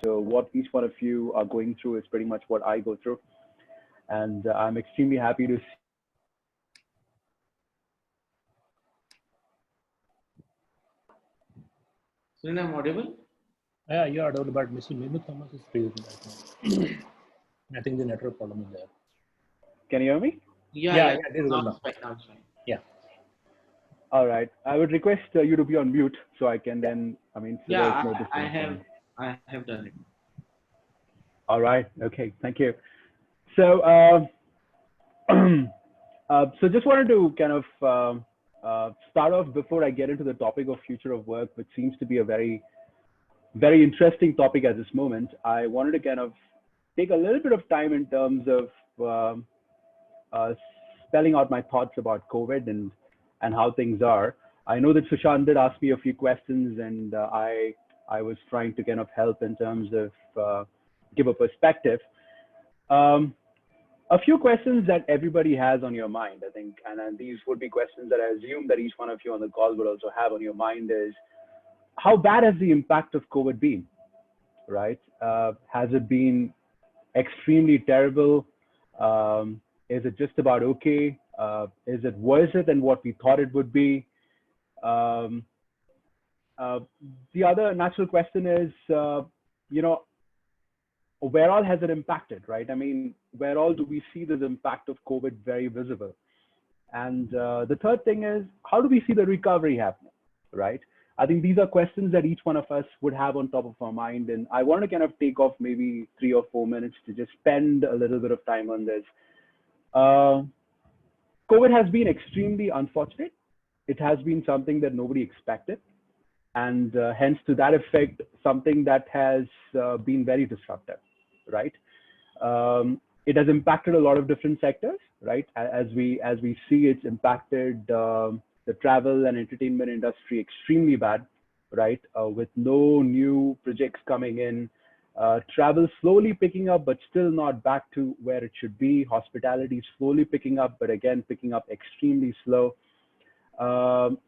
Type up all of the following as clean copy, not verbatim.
So what each one of you are going through is pretty much what I go through. And I'm extremely happy to see Sunil, I'm audible? Yeah, you are audible, but Mr. Mehmet Thomas is freezing right now. I think the network problem is there. Can you hear me? Yeah, it is now good now. it's fine. Now it's fine. Yeah. All right. I would request you to be on mute so I can then, so Yeah, there's no I disturbance. I have done it. All right. Okay. Thank you. So, so just wanted to kind of start off before I get into the topic of future of work, which seems to be a very, very interesting topic at this moment. I wanted to kind of take a little bit of time in terms of uh, spelling out my thoughts about COVID and how things are. I know that Sushant did ask me a few questions, and I was trying to kind of help in terms of give a perspective. Um, a few questions that everybody has on your mind, I think, and these would be questions that I assume that each one of you on the call would also have on your mind is how bad has the impact of COVID been, right? Has it been extremely terrible? Is it just about okay? Is it worse than what we thought it would be? Um, uh, the other natural question is, you know, where all has it impacted, right? I mean, where all do we see this impact of COVID very visible? And the third thing is, how do we see the recovery happening, right? I think these are questions that each one of us would have on top of our mind. And I want to kind of take off maybe 3 or 4 minutes to just spend a little bit of time on this. Uh, COVID has been extremely unfortunate. It has been something that nobody expected. And hence, to that effect, something that has been very disruptive, right? It has impacted a lot of different sectors, right? As we see, it's impacted the travel and entertainment industry extremely bad, right? With no new projects coming in, travel slowly picking up, but still not back to where it should be. Hospitality slowly picking up, but again picking up extremely slow.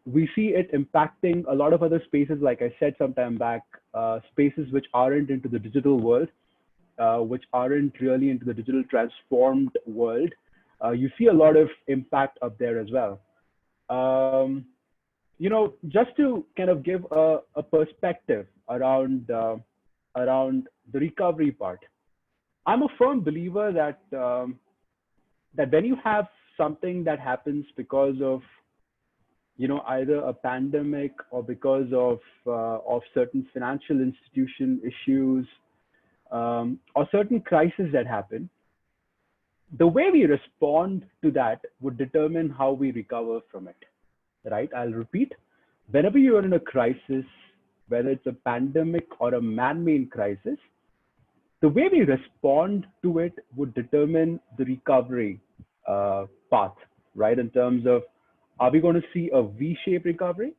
We see it impacting a lot of other spaces, like I said some time back, spaces which aren't into the digital world, which aren't really into the digital transformed world. You see a lot of impact up there as well. Um, just to kind of give a perspective around the recovery part, I'm a firm believer that when you have something that happens because of either a pandemic or because of certain financial institution issues, or certain crises that happen, the way we respond to that would determine how we recover from it, right? I'll repeat. Whenever you are in a crisis, whether it's a pandemic or a man-made crisis, the way we respond to it would determine the recovery path, right? In terms of, are we going to see a V-shaped recovery,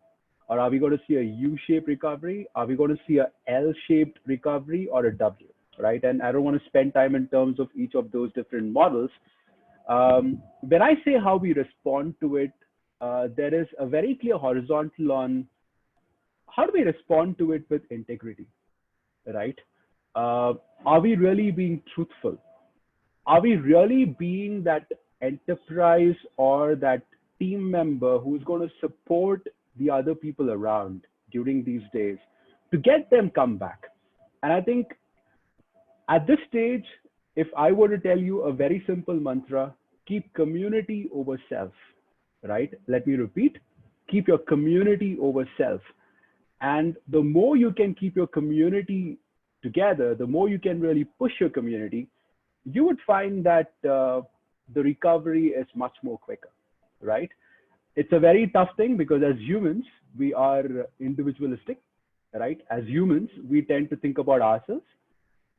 or are we going to see a U-shaped recovery? Are we going to see a L-shaped recovery or a W, right? And I don't want to spend time in terms of each of those different models. When I say how we respond to it, there is a very clear horizontal on how do we respond to it with integrity, right? Are we really being truthful? Are we really being that enterprise or that team member who's going to support the other people around during these days to get them come back? And I think at this stage, if I were to tell you a very simple mantra, keep community over self, right? Let me repeat, keep your community over self. And the more you can keep your community together, the more you can really push your community, you would find that the recovery is much more quicker, right? It's a very tough thing because as humans, we are individualistic, right? As humans, we tend to think about ourselves.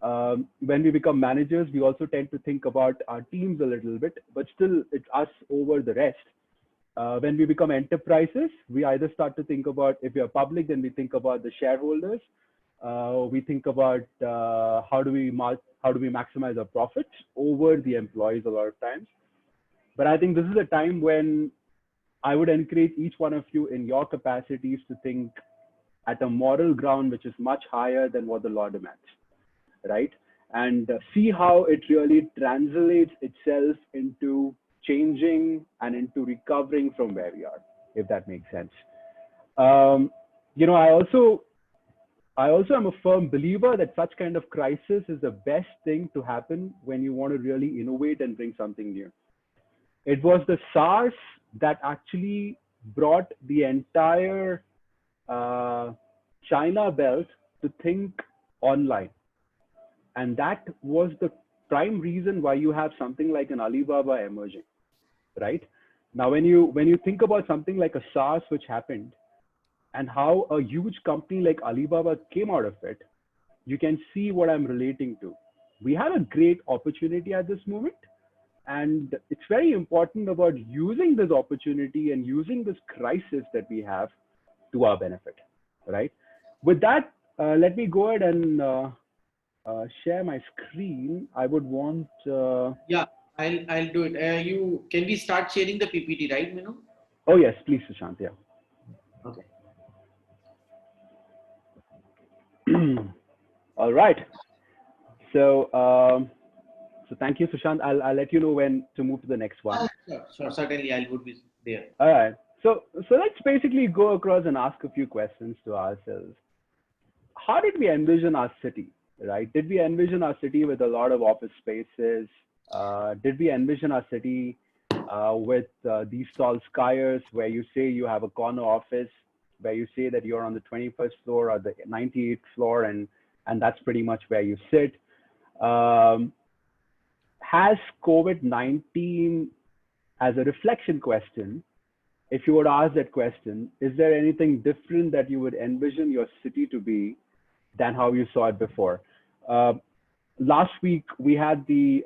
When we become managers, we also tend to think about our teams a little bit, but still it's us over the rest. When we become enterprises, we either start to think about, if we are public, then we think about the shareholders. We think about how do we maximize our profits over the employees a lot of times. But I think this is a time when I would encourage each one of you in your capacities to think at a moral ground which is much higher than what the law demands. right? And see how it really translates itself into changing and into recovering from where we are, if that makes sense. Um, you know, I also am a firm believer that such kind of crisis is the best thing to happen when you want to really innovate and bring something new. It was the SARS that actually brought the entire uh, China belt to think online. And that was the prime reason why you have something like an Alibaba emerging, right? Now, when you think about something like a SARS which happened and how a huge company like Alibaba came out of it, you can see what I'm relating to. We have a great opportunity at this moment, and it's very important about using this opportunity and using this crisis that we have to our benefit, right? With that, let me go ahead and share my screen. I would want. Yeah, I'll do it. You can we start sharing the PPT, right, Minu? Oh yes, please, Sushant. Yeah. Okay. All right. So, so thank you, Sushant. I'll let you know when to move to the next one. Sure, certainly I would be there. All right. So let's basically go across and ask a few questions to ourselves. How did we envision our city, right? Did we envision our city with a lot of office spaces? Did we envision our city with these tall skyers where you say you have a corner office, where you say that you're on the 21st floor or the 98th floor, and that's pretty much where you sit? Um, has COVID-19, as a reflection question, if you would ask that question, is there anything different that you would envision your city to be than how you saw it before? Uh, Last week we had the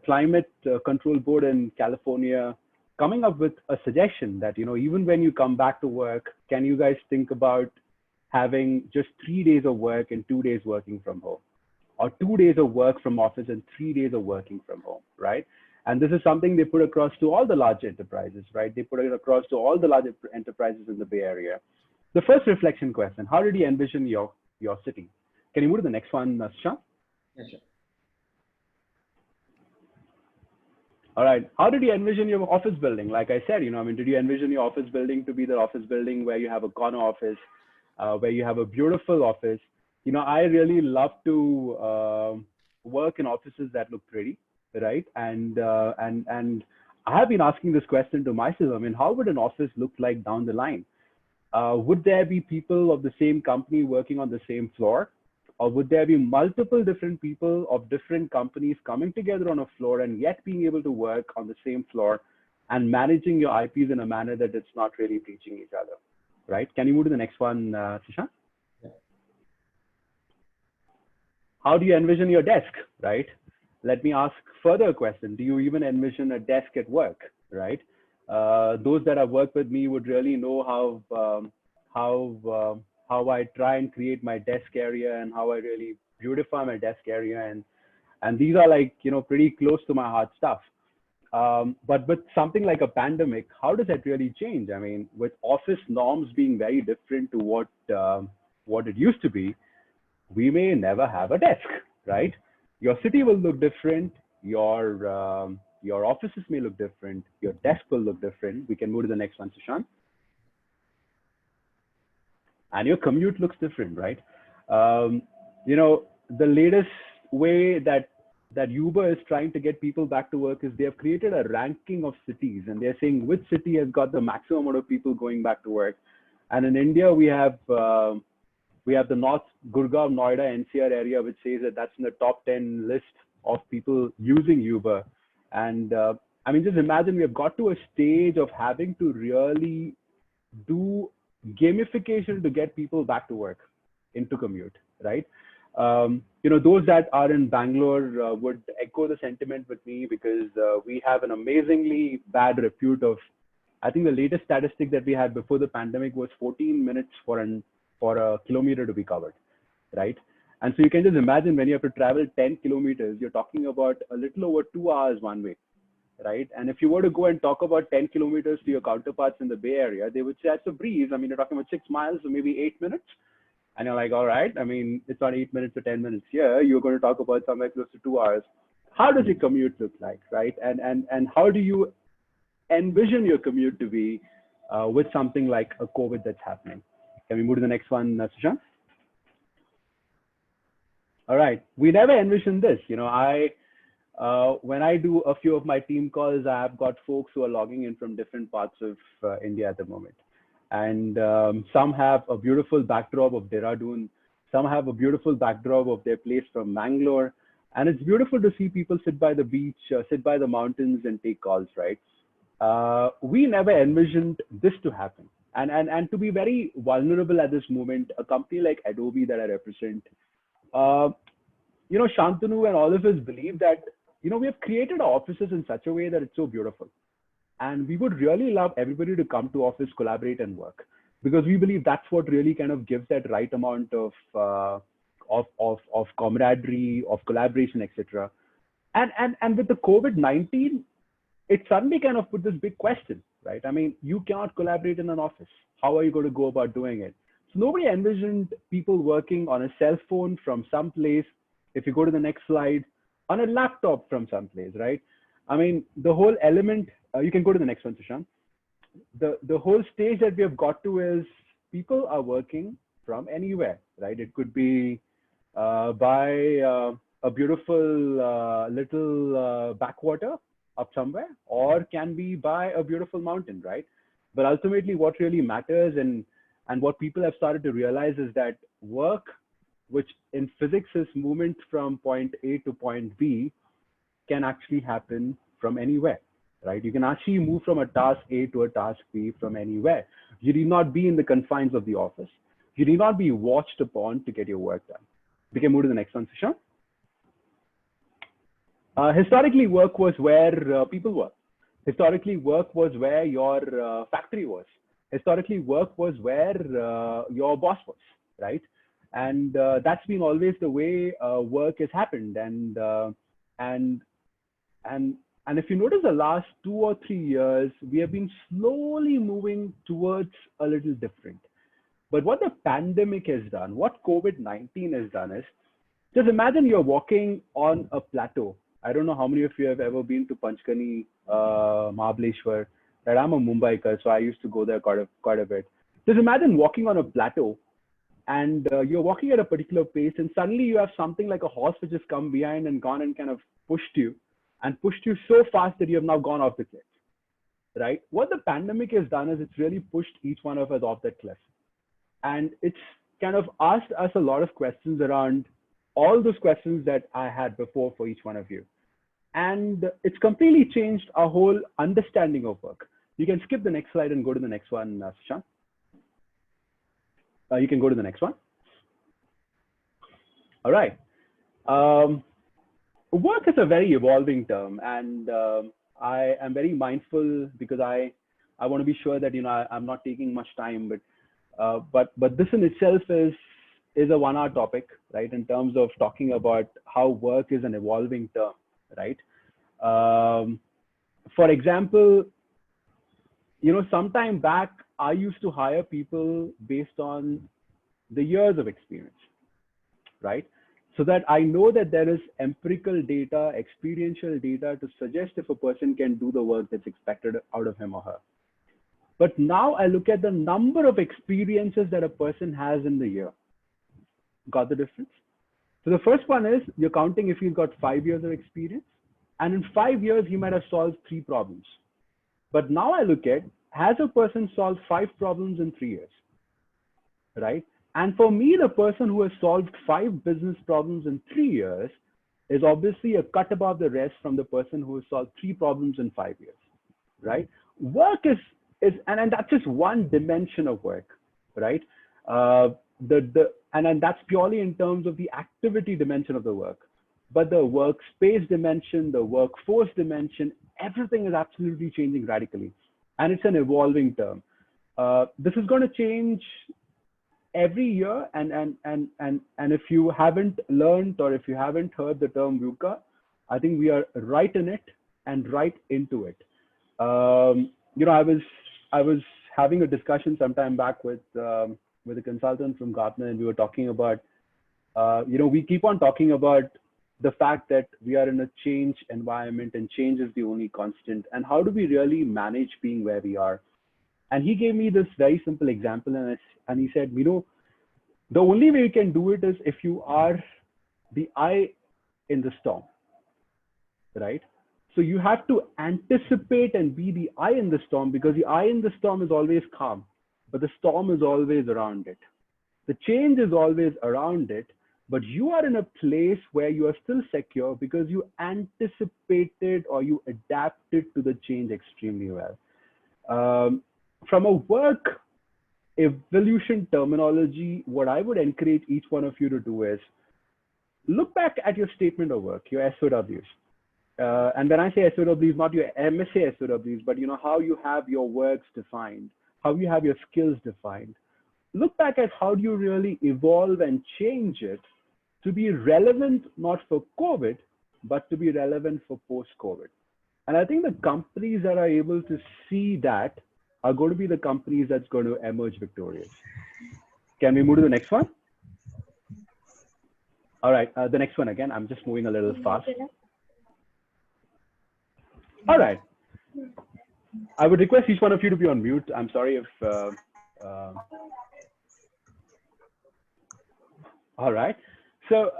climate control board in California coming up with a suggestion that, you know, even when you come back to work, can you guys think about having just 3 days of work and 2 days working from home, or 2 days of work from office and 3 days of working from home, right? And this is something they put across to all the large enterprises, right? They put it across to all the large enterprises in the Bay Area. The first reflection question: how did you envision your city? Can you move to the next one, Shah? Yeah, sure. All right. How did you envision your office building? Like I said, you know, I mean, did you envision your office building to be the office building where you have a corner office, where you have a beautiful office? You know, I really love to work in offices that look pretty, right? And I have been asking this question to myself. I mean, how would an office look like down the line? Would there be people of the same company working on the same floor? Or would there be multiple different people of different companies coming together on a floor and yet being able to work on the same floor and managing your IPs in a manner that it's not really breaching each other, right? Can you move to the next one, Sushant? Yeah. How do you envision your desk, right? Let me ask further a question. Do you even envision a desk at work, right? Those that have worked with me would really know how I try and create my desk area and how I really beautify my desk area, and these are, like, you know, pretty close to my heart stuff. But with something like a pandemic, how does that really change? I mean, with office norms being very different to what it used to be, we may never have a desk, right? Your city will look different. Your offices may look different. Your desk will look different. We can move to the next one, Sushant. And your commute looks different, right? You know, the latest way that Uber is trying to get people back to work is they have created a ranking of cities, and they're saying which city has got the maximum amount of people going back to work. And in India, we have the North Gurgaon, Noida, NCR area, which says that that's in the top 10 list of people using Uber. And I mean, just imagine we have got to a stage of having to really do gamification to get people back to work into commute, right? You know, those that are in Bangalore would echo the sentiment with me, because we have an amazingly bad repute of, I think the latest statistic that we had before the pandemic was 14 minutes for a kilometer to be covered, right? And so you can just imagine when you have to travel 10 kilometers, you're talking about a little over 2 hours one way, right? And if you were to go and talk about 10 kilometers to your counterparts in the Bay Area, they would say that's a breeze. I mean, you're talking about 6 miles, so maybe 8 minutes. And you're like, all right, I mean, it's not 8 minutes or 10 minutes here. You're going to talk about somewhere close to 2 hours. How does your commute look like, right? And how do you envision your commute to be with something like a COVID that's happening? Can we move to the next one, Sushant? All right. We never envisioned this. When I do a few of my team calls, I've got folks who are logging in from different parts of India at the moment. And some have a beautiful backdrop of Dehradun. Some have a beautiful backdrop of their place from Mangalore. And it's beautiful to see people sit by the beach, sit by the mountains and take calls, right? We never envisioned this to happen. And to be very vulnerable at this moment, a company like Adobe that I represent, Shantanu and all of us believe that, we have created our offices in such a way that it's so beautiful. And we would really love everybody to come to office, collaborate and work, because we believe that's what really kind of gives that right amount of camaraderie, of collaboration, etc. And with the COVID-19, it suddenly kind of put this big question, right? I mean, you cannot collaborate in an office. How are you going to go about doing it? So nobody envisioned people working on a cell phone from someplace. If you go to the next slide, on a laptop from someplace, right? I mean, the whole element, you can go to the next one, Sushant. The whole stage that we have got to is people are working from anywhere, right? It could be by a beautiful little backwater up somewhere, or can be by a beautiful mountain, right? But ultimately, what really matters and what people have started to realize is that work, which in physics is movement from point A to point B, can actually happen from anywhere, right? You can actually move from a task A to a task B from anywhere. You need not be in the confines of the office. You need not be watched upon to get your work done. We can move to the next one, Sushant. Historically, work was where people were. Historically, work was where your factory was. Historically, work was where your boss was, right? And that's been always the way work has happened. And if you notice the last 2 or 3 years, we have been slowly moving towards a little different. But what the pandemic has done, what COVID-19 has done is, just imagine you're walking on a plateau. I don't know how many of you have ever been to Panchgani, Mahabaleshwar. Right? I'm a Mumbaiker, so I used to go there quite a bit. Just imagine walking on a plateau and you're walking at a particular pace, and suddenly you have something like a horse which has come behind and gone and kind of pushed you so fast that you have now gone off the cliff, right? What the pandemic has done is it's really pushed each one of us off that cliff. And it's kind of asked us a lot of questions around all those questions that I had before for each one of you. And it's completely changed our whole understanding of work. You can skip the next slide and go to the next one, Sushant. You can go to the next one. All right. Work is a very evolving term, and I am very mindful because I want to be sure that I'm not taking much time, but this in itself is a 1-hour topic, right? In terms of talking about how work is an evolving term, right? For example, sometime back, I used to hire people based on the years of experience, right? So that I know that there is empirical data, experiential data to suggest if a person can do the work that's expected out of him or her. But now I look at the number of experiences that a person has in the year. Got the difference? So the first one is you're counting if he's got 5 years of experience, and in 5 years, he might have solved 3 problems. But now I look at, has a person solved 5 problems in 3 years, right? And for me, the person who has solved 5 business problems in 3 years is obviously a cut above the rest from the person who has solved 3 problems in 5 years, right? Work is and that's just one dimension of work, right? And that's purely in terms of the activity dimension of the work. But the workspace dimension, the workforce dimension, everything is absolutely changing radically. And it's an evolving term. This is going to change every year. And if you haven't learned or if you haven't heard the term VUCA, I think we are right in it and right into it. I was having a discussion sometime back with with a consultant from Gartner, and we were talking about, we keep on talking about the fact that we are in a change environment and change is the only constant. And how do we really manage being where we are? And he gave me this very simple example, and he said, the only way you can do it is if you are the eye in the storm, right? So you have to anticipate and be the eye in the storm, because the eye in the storm is always calm, but the storm is always around it. The change is always around it, but you are in a place where you are still secure because you anticipated or you adapted to the change extremely well. From a work evolution terminology, what I would encourage each one of you to do is look back at your statement of work, your SOWs. And when I say SOWs, not your MSA SOWs, but how you have your works defined, how you have your skills defined. Look back at how do you really evolve and change it to be relevant, not for COVID, but to be relevant for post-COVID. And I think the companies that are able to see that are going to be the companies that's going to emerge victorious. Can we move to the next one? All right, the next one again. I'm just moving a little fast. All right. I would request each one of you to be on mute. I'm sorry if... all right. So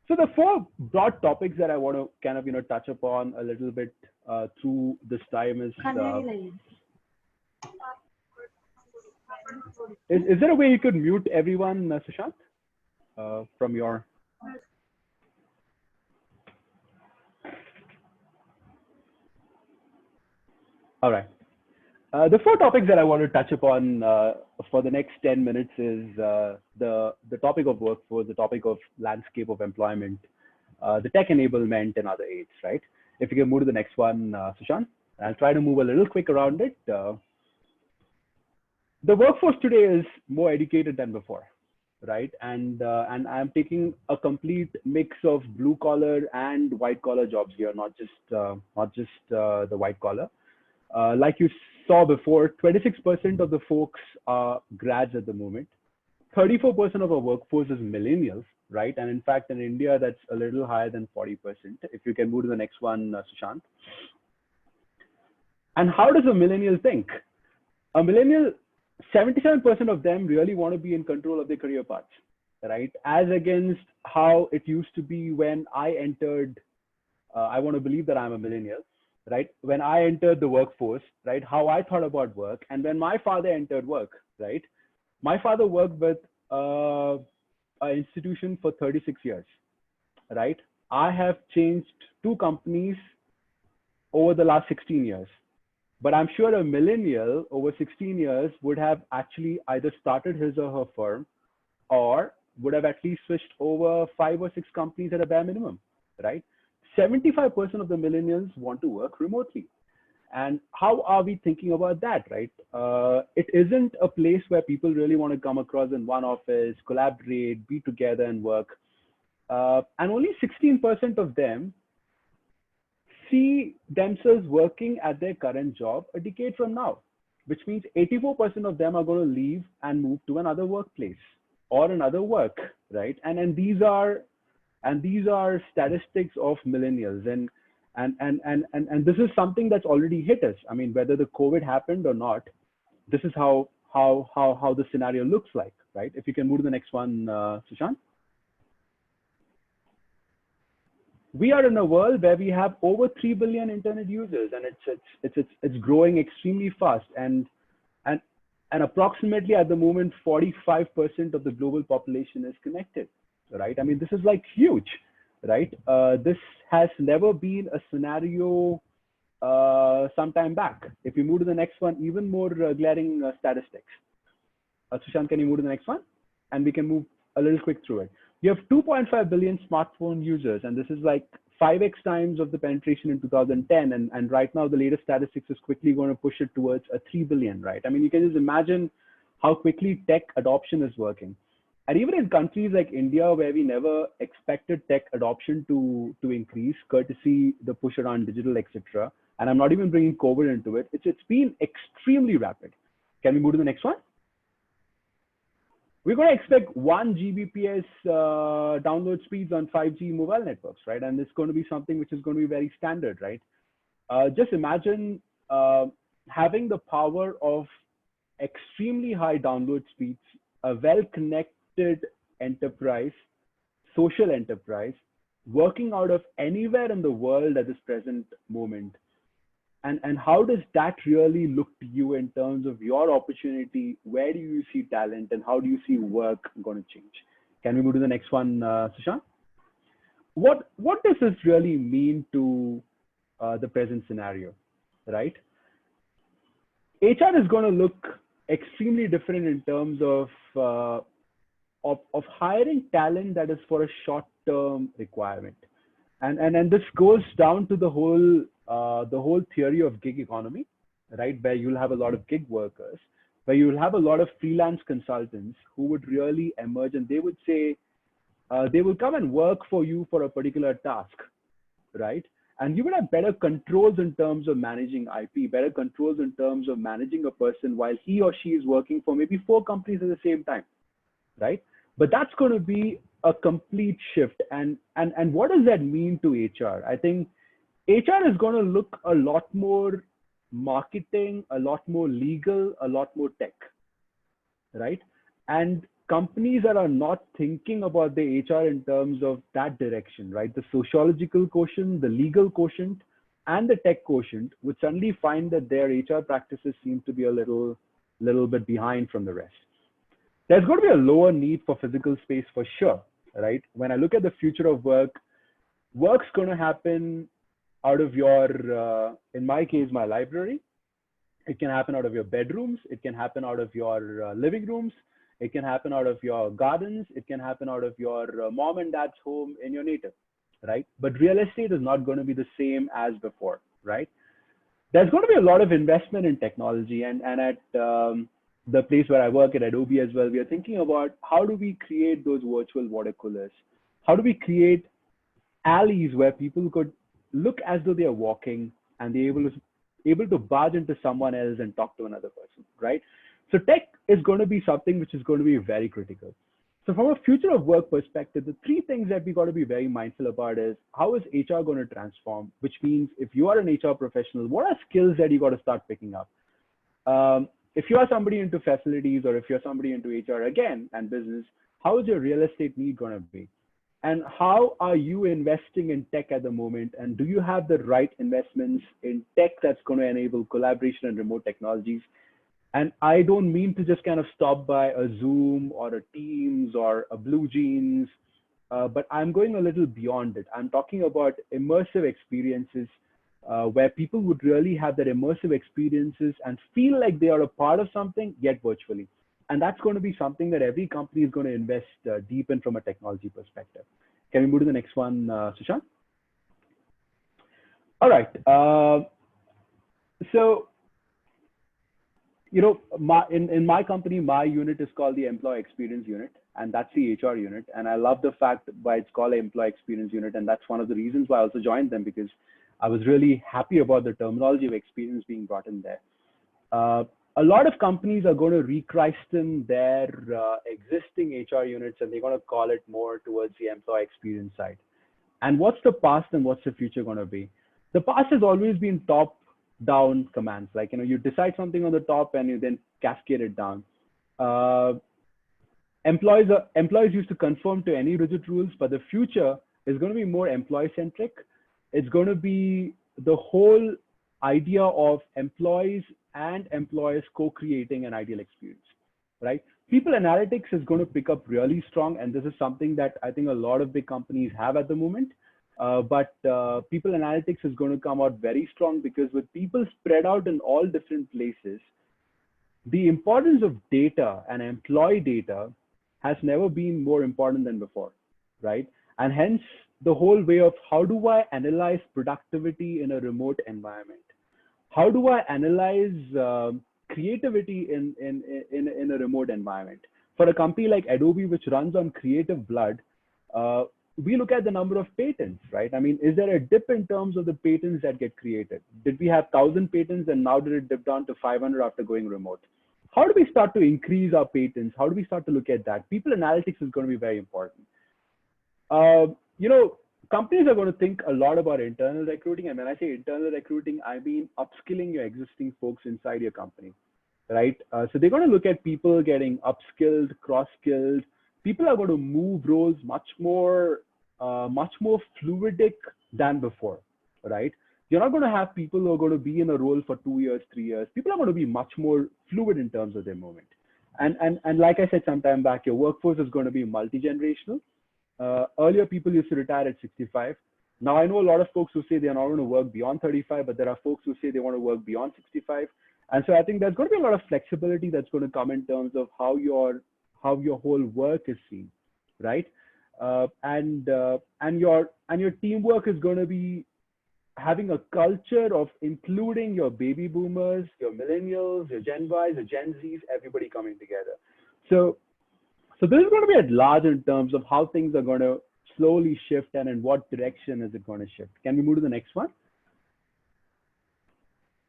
the four broad topics that I want to kind of, touch upon a little bit through this time is there a way you could mute everyone, Sushant, from your... All right. The four topics that I want to touch upon for the next 10 minutes is the topic of workforce, the topic of landscape of employment, the tech enablement, and other aids, right? If you can move to the next one, Sushant. I'll try to move a little quick around it. The workforce today is more educated than before, right? And I'm taking a complete mix of blue collar and white collar jobs here, not just the white collar. Like you saw before, 26% of the folks are grads at the moment. 34% of our workforce is millennials, right? And in fact, in India, that's a little higher than 40%. If you can move to the next one, Sushant. And how does a millennial think? A millennial, 77% of them really want to be in control of their career paths, right? As against how it used to be when I entered, I want to believe that I'm a millennial, right? When I entered the workforce, right? How I thought about work. And when my father entered work, right? My father worked with an institution for 36 years, right? I have changed 2 companies over the last 16 years. But I'm sure a millennial over 16 years would have actually either started his or her firm or would have at least switched over 5 or 6 companies at a bare minimum, right? 75% of the millennials want to work remotely. And how are we thinking about that, right? It isn't a place where people really want to come across in one office, collaborate, be together and work. And only 16% of them see themselves working at their current job a decade from now, which means 84% of them are going to leave and move to another workplace or another work, right? And these are statistics of millennials, and this is something that's already hit us. I mean, whether the COVID happened or not, this is how the scenario looks like, right? If you can move to the next one, Sushant. We are in a world where we have over 3 billion internet users, and it's growing extremely fast, and approximately at the moment 45% of the global population is connected, right? I mean, this is like huge, right? This has never been a scenario some time back. If you move to the next one, even more glaring statistics. Sushant, can you move to the next one? And we can move a little quick through it. You have 2.5 billion smartphone users, and this is like 5x times of the penetration in 2010. And right now, the latest statistics is quickly going to push it towards a 3 billion, right? I mean, you can just imagine how quickly tech adoption is working. And even in countries like India, where we never expected tech adoption to increase, courtesy the push around digital, etc. And I'm not even bringing COVID into it. It's been extremely rapid. Can we move to the next one? we're going to expect 1 Gbps download speeds on 5G mobile networks, right? And it's going to be something which is going to be very standard, right? Just imagine having the power of extremely high download speeds, a well-connected enterprise, social enterprise, working out of anywhere in the world at this present moment. And how does that really look to you in terms of your opportunity? Where do you see talent and how do you see work going to change? Can we move to the next one, Sushant? What does this really mean to the present scenario, right? HR is going to look extremely different in terms of hiring talent that is for a short-term requirement, and this goes down to the whole theory of gig economy, right? Where you'll have a lot of gig workers, where you'll have a lot of freelance consultants who would really emerge, and they would say they will come and work for you for a particular task, right? And you would have better controls in terms of managing IP, better controls in terms of managing a person while he or she is working for maybe 4 companies at the same time, right? But that's going to be a complete shift. And what does that mean to HR? I think HR is going to look a lot more marketing, a lot more legal, a lot more tech, right? And companies that are not thinking about the HR in terms of that direction, right? The sociological quotient, the legal quotient, and the tech quotient would suddenly find that their HR practices seem to be a little bit behind from the rest. There's going to be a lower need for physical space for sure, right? When I look at the future of work, work's going to happen out of your, in my case, my library. It can happen out of your bedrooms. It can happen out of your living rooms. It can happen out of your gardens. It can happen out of your mom and dad's home in your native, right? But real estate is not going to be the same as before, right? There's going to be a lot of investment in technology, and at the place where I work at Adobe as well, we are thinking about how do we create those virtual water coolers? How do we create alleys where people could look as though they are walking and they're able to barge into someone else and talk to another person, right? So tech is going to be something which is going to be very critical. So from a future of work perspective, the 3 things that we got to be very mindful about is how is HR going to transform, which means if you are an HR professional, what are skills that you got to start picking up? If you are somebody into facilities or if you're somebody into HR again and business, how is your real estate need going to be? And how are you investing in tech at the moment? And do you have the right investments in tech that's going to enable collaboration and remote technologies? And I don't mean to just kind of stop by a Zoom or a Teams or a Blue Jeans, but I'm going a little beyond it. I'm talking about immersive experiences where people would really have that immersive experiences and feel like they are a part of something, yet virtually. And that's going to be something that every company is going to invest deep in from a technology perspective. Can we move to the next one, Sushant? All right. So, you know, in my company, my unit is called the Employee Experience Unit, and that's the HR unit. And I love the fact why it's called Employee Experience Unit. And that's one of the reasons why I also joined them, because I was really happy about the terminology of experience being brought in there. A lot of companies are going to rechristen their existing HR units, and they're going to call it more towards the employee experience side. And what's the past and what's the future going to be? The past has always been top-down commands. Like, you know, you decide something on the top and you then cascade it down. Employees used to conform to any rigid rules, but the future is going to be more employee-centric. It's going to be the whole idea of employees and employers co-creating an ideal experience, right? People analytics is going to pick up really strong, and this is something that I think a lot of big companies have at the moment. But people analytics is going to come out very strong, because with people spread out in all different places, the importance of data and employee data has never been more important than before, right? And hence the whole way of how do I analyze productivity in a remote environment? How do I analyze creativity in a remote environment? For a company like Adobe, which runs on creative blood, we look at the number of patents, right? I mean, is there a dip in terms of the patents that get created? Did we have 1,000 patents and now did it dip down to 500 after going remote? how do we start to increase our patents? How do we start to look at that? People analytics is going to be very important. You know, companies are going to think a lot about internal recruiting. And when I say internal recruiting, I mean upskilling your existing folks inside your company, right? So they're going to look at people getting upskilled, cross-skilled. People are going to move roles much more fluidic than before, right? You're not going to have people who are going to be in a role for 2 years, 3 years. People are going to be much more fluid in terms of their movement. And like I said sometime back, your workforce is going to be multi-generational. Earlier, people used to retire at 65. Now, I know a lot of folks who say they're not going to work beyond 35, but there are folks who say they want to work beyond 65. And so I think there's going to be a lot of flexibility that's going to come in terms of how your whole work is seen, right? And your teamwork is going to be having a culture of including your baby boomers, your millennials, your Gen Ys, your Gen Zs, everybody coming together. So this is going to be at large in terms of how things are going to slowly shift and in what direction is it going to shift. Can we move to the next one?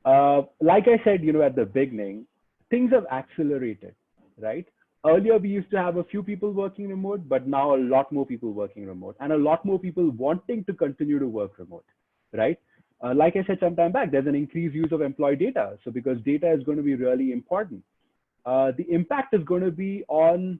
Like I said, at the beginning, things have accelerated, right? Earlier, we used to have a few people working remote, but now a lot more people working remote and a lot more people wanting to continue to work remote, right? Like I said sometime back, there's an increased use of employee data. So because data is going to be really important, the impact is going to be on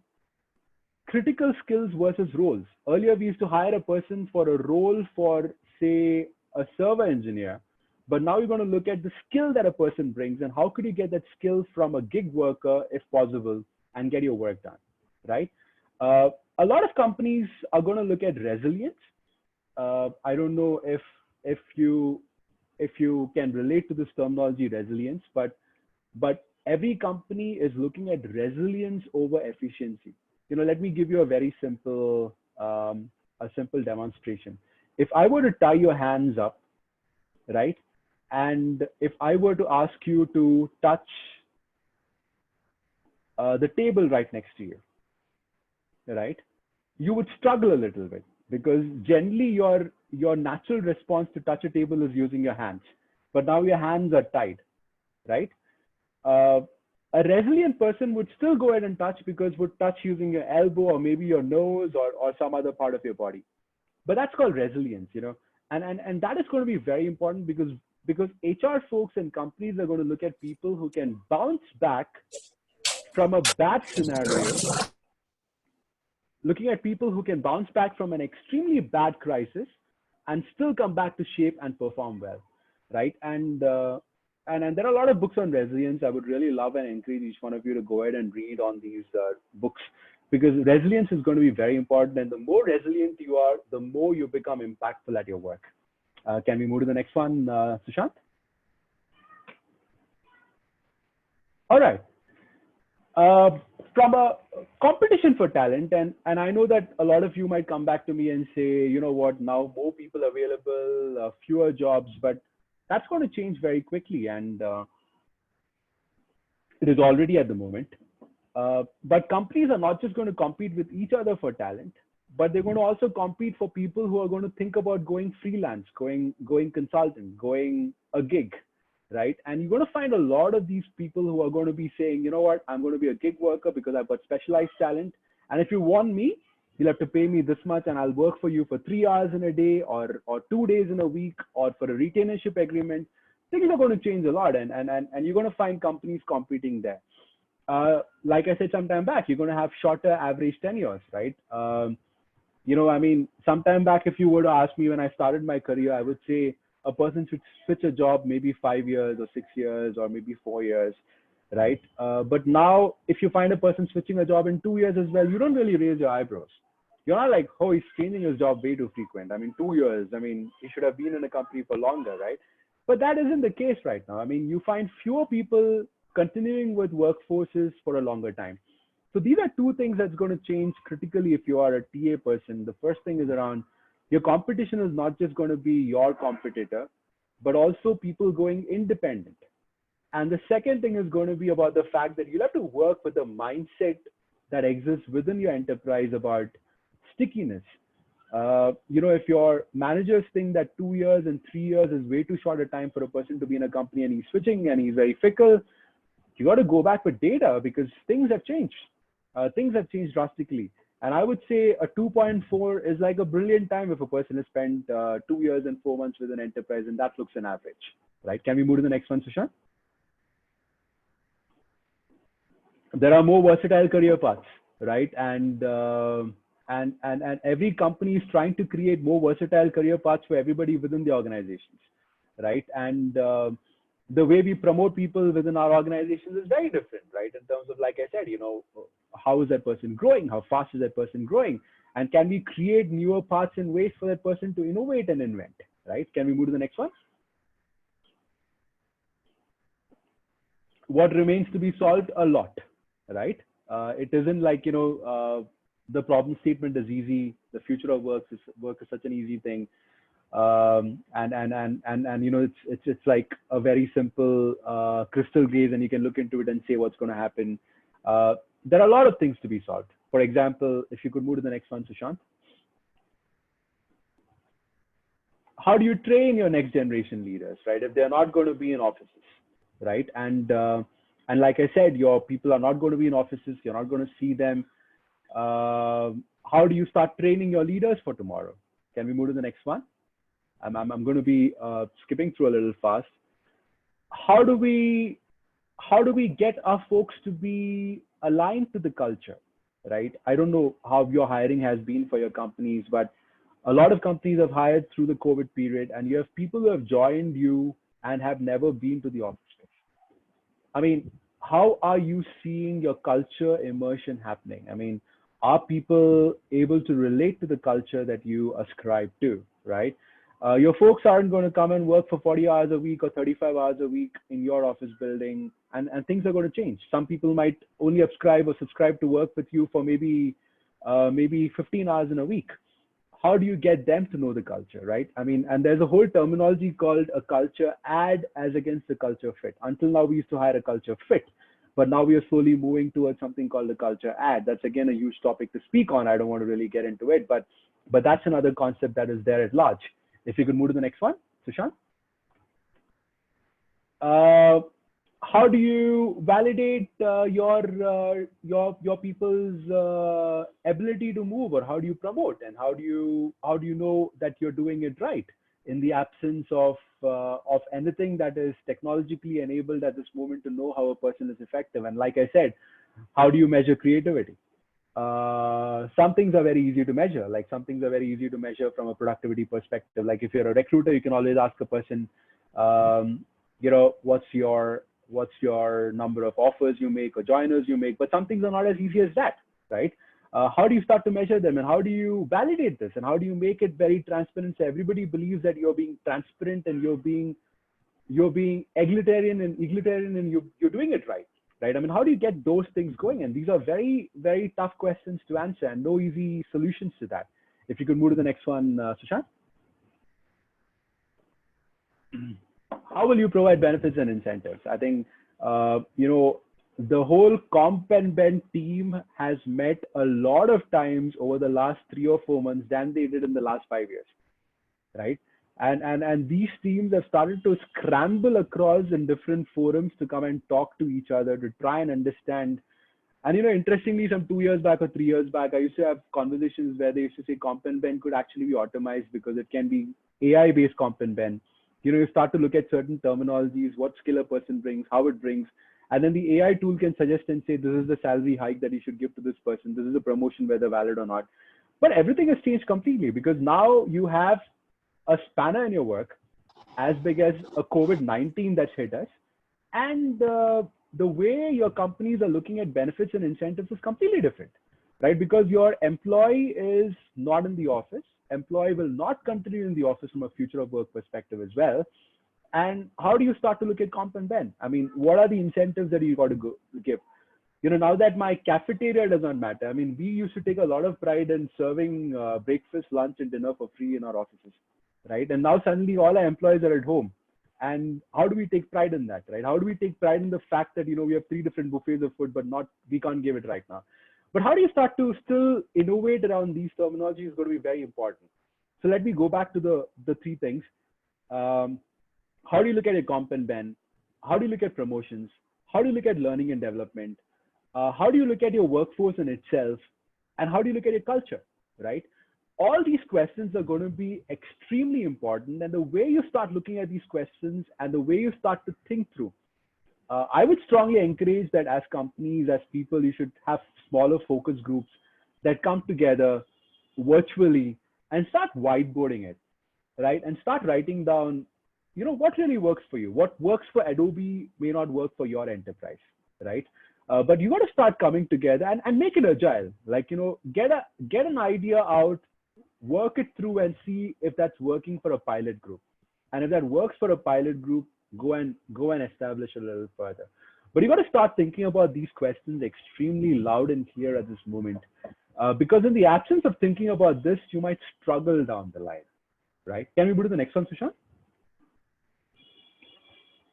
critical skills versus roles. Earlier, we used to hire a person for a role for, say, a server engineer, but now you're going to look at the skill that a person brings and how could you get that skill from a gig worker, if possible, and get your work done, right? A lot of companies are going to look at resilience. I don't know if you can relate to this terminology, resilience, but every company is looking at resilience over efficiency. Let me give you a very simple demonstration. If I were to tie your hands up, right, and if I were to ask you to touch the table right next to you, right, you would struggle a little bit because generally your natural response to touch a table is using your hands, but now your hands are tied, right? A resilient person would still go ahead and touch because would touch using your elbow or maybe your nose or some other part of your body. But that's called resilience, and that is going to be very important because HR folks and companies are going to look at people who can bounce back from a bad scenario, looking at people who can bounce back from an extremely bad crisis and still come back to shape and perform well, right? And there are a lot of books on resilience. I would really love and encourage each one of you to go ahead and read on these books because resilience is going to be very important. And the more resilient you are, the more you become impactful at your work. Can we move to the next one, Sushant? All right. From a competition for talent, and I know that a lot of you might come back to me and say, you know what, now more people available, fewer jobs, but that's going to change very quickly, and it is already at the moment. But companies are not just going to compete with each other for talent, but they're going to also compete for people who are going to think about going freelance, going consultant, going a gig, right? And you're going to find a lot of these people who are going to be saying, you know what, I'm going to be a gig worker because I've got specialized talent. And if you want me, you'll have to pay me this much and I'll work for you for 3 hours in a day or 2 days in a week or for a retainership agreement. Things are going to change a lot and you're going to find companies competing there. Like I said sometime back, you're going to have shorter average tenures, right? Sometime back, if you were to ask me when I started my career, I would say a person should switch a job maybe 5 years or 6 years or maybe 4 years, right? But now, if you find a person switching a job in 2 years as well, you don't really raise your eyebrows. You're not like, oh, he's changing his job way too frequent. 2 years, he should have been in a company for longer, right? But that isn't the case right now. You find fewer people continuing with workforces for a longer time. So these are two things that's going to change critically if you are a TA person. The first thing is around your competition is not just going to be your competitor, but also people going independent. And the second thing is going to be about the fact that you'll have to work with the mindset that exists within your enterprise about stickiness. If your managers think that 2 years and 3 years is way too short a time for a person to be in a company and he's switching and he's very fickle, You got to go back with data because things have changed. Things have changed drastically. And I would say a 2.4 is like a brilliant time if a person has spent 2 years and 4 months with an enterprise, and that looks an average, right? Can we move to the next one, Sushant? There are more versatile career paths, right? And every company is trying to create more versatile career paths for everybody within the organizations, right? And the way we promote people within our organizations is very different, right? In terms of, like I said, how is that person growing? How fast is that person growing? And can we create newer paths and ways for that person to innovate and invent, right? Can we move to the next one? What remains to be solved? A lot, right? It isn't like, the problem statement is easy. The future of work is such an easy thing. It's like a very simple crystal gaze, and you can look into it and say what's going to happen. There are a lot of things to be solved. For example, if you could move to the next one, Sushant. How do you train your next generation leaders, right? If they're not going to be in offices, right? And like I said, your people are not going to be in offices. You're not going to see them. How do you start training your leaders for tomorrow? Can we move to the next one? I'm going to be skipping through a little fast. How do we get our folks to be aligned to the culture, right? I don't know how your hiring has been for your companies, but a lot of companies have hired through the COVID period, and you have people who have joined you and have never been to the office. I mean, how are you seeing your culture immersion happening? I mean, are people able to relate to the culture that you ascribe to, right? Your folks aren't going to come and work for 40 hours a week or 35 hours a week in your office building, and things are going to change. Some people might only subscribe to work with you for maybe 15 hours in a week. How do you get them to know the culture, right? I mean, and there's a whole terminology called a culture add as against the culture fit. Until now, we used to hire a culture fit, but now we are slowly moving towards something called the culture add. That's again a huge topic to speak on. I don't want to really get into it, but that's another concept that is there at large. If you could move to the next one, Sushant. How do you validate your people's ability to move, or how do you promote, and how do you know that you're doing it right in the absence of anything that is technologically enabled at this moment to know how a person is effective? And like I said, how do you measure creativity? Some things are very easy to measure. Like some things are very easy to measure from a productivity perspective. Like if you're a recruiter, you can always ask a person, what's your number of offers you make or joiners you make, but some things are not as easy as that, right? How do you start to measure them, and how do you validate this, and how do you make it very transparent so everybody believes that you're being transparent and you're being egalitarian and you're doing it right? Right? I mean, how do you get those things going? And these are very, very tough questions to answer, and no easy solutions to that. If you could move to the next one, Sushant. How will you provide benefits and incentives? I think, the whole comp and ben team has met a lot of times over the last 3 or 4 months than they did in the last 5 years, right? And these teams have started to scramble across in different forums to come and talk to each other to try and understand. And interestingly, some 2 years back or 3 years back, I used to have conversations where they used to say comp and ben could actually be automized because it can be AI-based comp and ben. You start to look at certain terminologies, what skill a person brings, how it brings, and then the AI tool can suggest and say, this is the salary hike that you should give to this person. This is a promotion, whether valid or not. But everything has changed completely because now you have a spanner in your work as big as a COVID-19 that's hit us. And the way your companies are looking at benefits and incentives is completely different, right? Because your employee is not in the office. Employee will not continue in the office from a future of work perspective as well. And how do you start to look at comp and ben? I mean, what are the incentives that you got to give? Now that my cafeteria does not matter. I mean, we used to take a lot of pride in serving breakfast, lunch, and dinner for free in our offices, right? And now suddenly all our employees are at home. And how do we take pride in that, right? How do we take pride in the fact that, we have 3 different buffets of food, but we can't give it right now? But how do you start to still innovate around these terminologies is going to be very important. So let me go back to the 3 things. How do you look at a comp and ben? How do you look at promotions? How do you look at learning and development? How do you look at your workforce in itself? And how do you look at your culture, right? All these questions are going to be extremely important. And the way you start looking at these questions and the way you start to think through, I would strongly encourage that as companies, as people, you should have smaller focus groups that come together virtually and start whiteboarding it, right? And start writing down, what really works for you. What works for Adobe may not work for your enterprise, right? But you got to start coming together and make it agile. Like, get an idea out, work it through and see if that's working for a pilot group. And if that works for a pilot group, go and establish a little further. But you got to start thinking about these questions extremely loud and clear at this moment. Because in the absence of thinking about this, you might struggle down the line, right? Can we go to the next one, Sushant?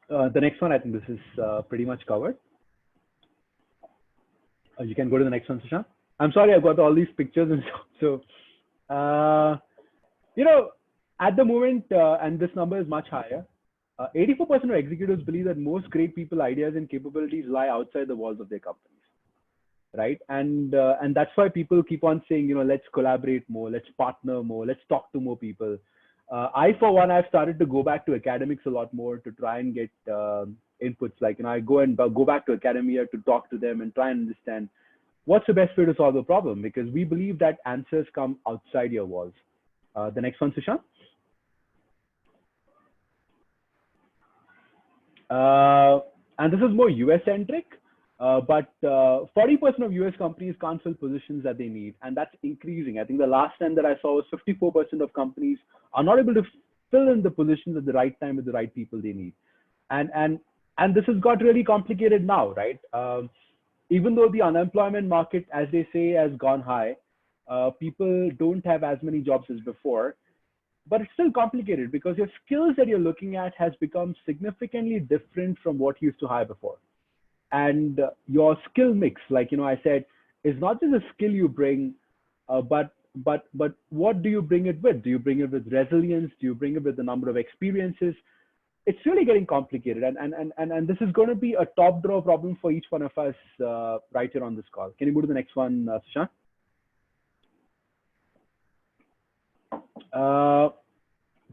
The next one, I think this is pretty much covered. You can go to the next one, Sushant. I'm sorry, I've got all these pictures and so, at the moment, and this number is much higher, 84% of executives believe that most great people, ideas, and capabilities lie outside the walls of their companies, right? And that's why people keep on saying, let's collaborate more, let's partner more, let's talk to more people. I, for one, I've started to go back to academics a lot more to try and get inputs. Like, I go back to academia to talk to them and try and understand what's the best way to solve the problem, because we believe that answers come outside your walls. The next one, Sushant. And this is more US centric, but 40% of US companies can't fill positions that they need, and that's increasing. I think the last time that I saw was 54% of companies are not able to fill in the positions at the right time with the right people they need. And this has got really complicated now, right? Even though the unemployment market, as they say, has gone high, people don't have as many jobs as before. But it's still complicated because your skills that you're looking at has become significantly different from what you used to hire before. And your skill mix, like, I said, is not just a skill you bring, but what do you bring it with? Do you bring it with resilience? Do you bring it with the number of experiences? It's really getting complicated. And this is going to be a top drawer problem for each one of us right here on this call. Can you move to the next one, Sushant?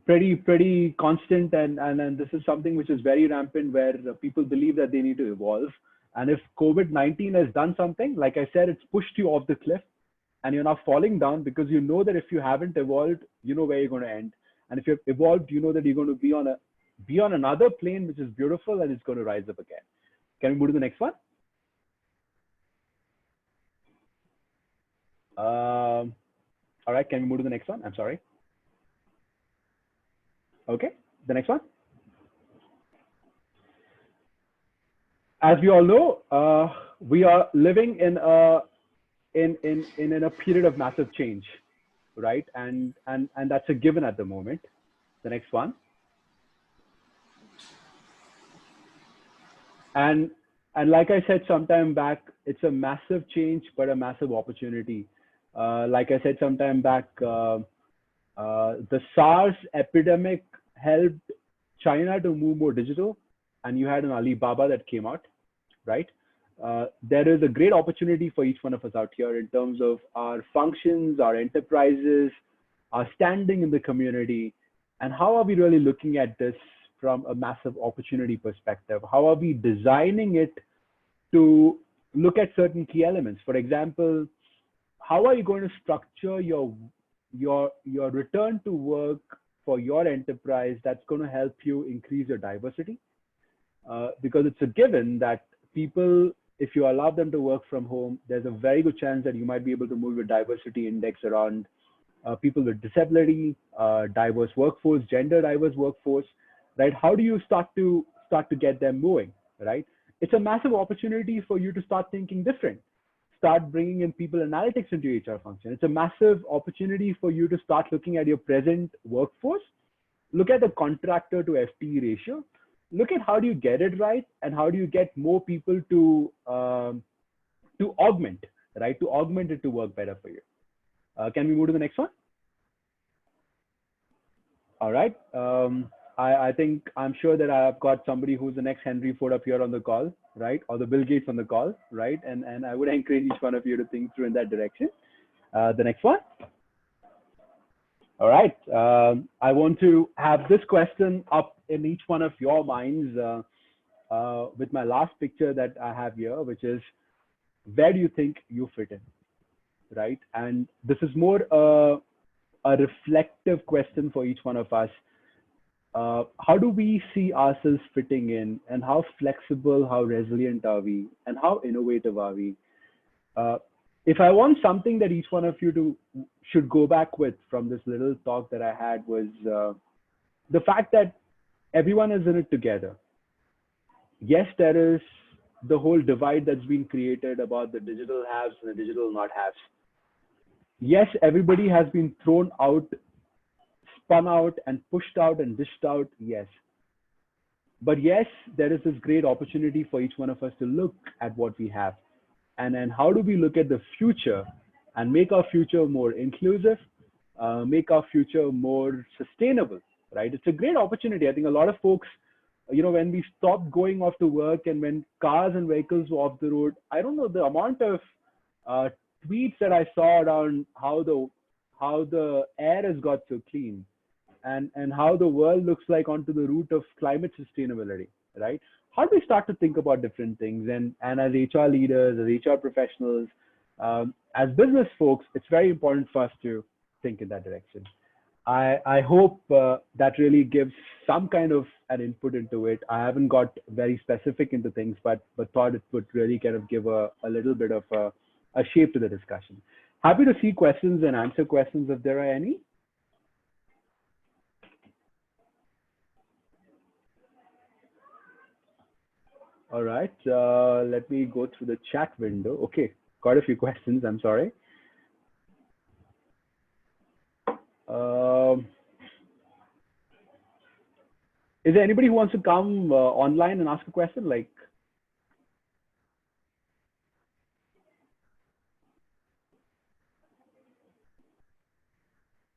Pretty constant, and this is something which is very rampant, where people believe that they need to evolve. And if COVID-19 has done something, like I said, it's pushed you off the cliff and you're now falling down, because you know that if you haven't evolved, you know where you're going to end. And if you've evolved, you know that you're going to be on another plane, which is beautiful, and it's going to rise up again. Can we move to the next one? All right, can we move to the next one? I'm sorry. Okay, the next one. As we all know, we are living in a period of massive change, right? And that's a given at the moment. The next one. And like I said sometime back, it's a massive change, but a massive opportunity. Like I said sometime back, the SARS epidemic helped China to move more digital, and you had an Alibaba that came out, right? There is a great opportunity for each one of us out here in terms of our functions, our enterprises, our standing in the community, and how are we really looking at this from a massive opportunity perspective? How are we designing it to look at certain key elements? For example, how are you going to structure your return to work for your enterprise that's going to help you increase your diversity? Because it's a given that people, if you allow them to work from home, there's a very good chance that you might be able to move your diversity index around people with disability, diverse workforce, gender diverse workforce, right? How do you start to get them moving, right? It's a massive opportunity for you to start thinking different. Start bringing in people analytics into your HR function. It's a massive opportunity for you to start looking at your present workforce, look at the contractor to FTE ratio, look at how do you get it right, and how do you get more people to augment, right? To augment it to work better for you. Can we move to the next one? All right. I think I'm sure that I've got somebody who's the next Henry Ford up here on the call, right? Or the Bill Gates on the call, right? And I would encourage each one of you to think through in that direction. The next one. All right. I want to have this question up in each one of your minds with my last picture that I have here, which is, where do you think you fit in, right? And this is more a reflective question for each one of us. How do we see ourselves fitting in, and how flexible, how resilient are we, and how innovative are we? If I want something that each one of you should go back with from this little talk that I had was the fact that everyone is in it together. Yes, there is the whole divide that's been created about the digital haves and the digital not haves. Yes, everybody has been thrown out, spun out, and pushed out and dished out. Yes. But yes, there is this great opportunity for each one of us to look at what we have. And then how do we look at the future and make our future more inclusive, make our future more sustainable, right? It's a great opportunity. I think a lot of folks, when we stopped going off to work and when cars and vehicles were off the road, I don't know the amount of tweets that I saw around how the air has got so clean and how the world looks like onto the route of climate sustainability, right? How do we start to think about different things? And as HR leaders, as HR professionals, as business folks, it's very important for us to think in that direction. I hope that really gives some kind of an input into it. I haven't got very specific into things, but thought it would really kind of give a little bit of a shape to the discussion. Happy to see questions and answer questions if there are any. All right, let me go through the chat window. Okay, got a few questions, I'm sorry. Is there anybody who wants to come online and ask a question?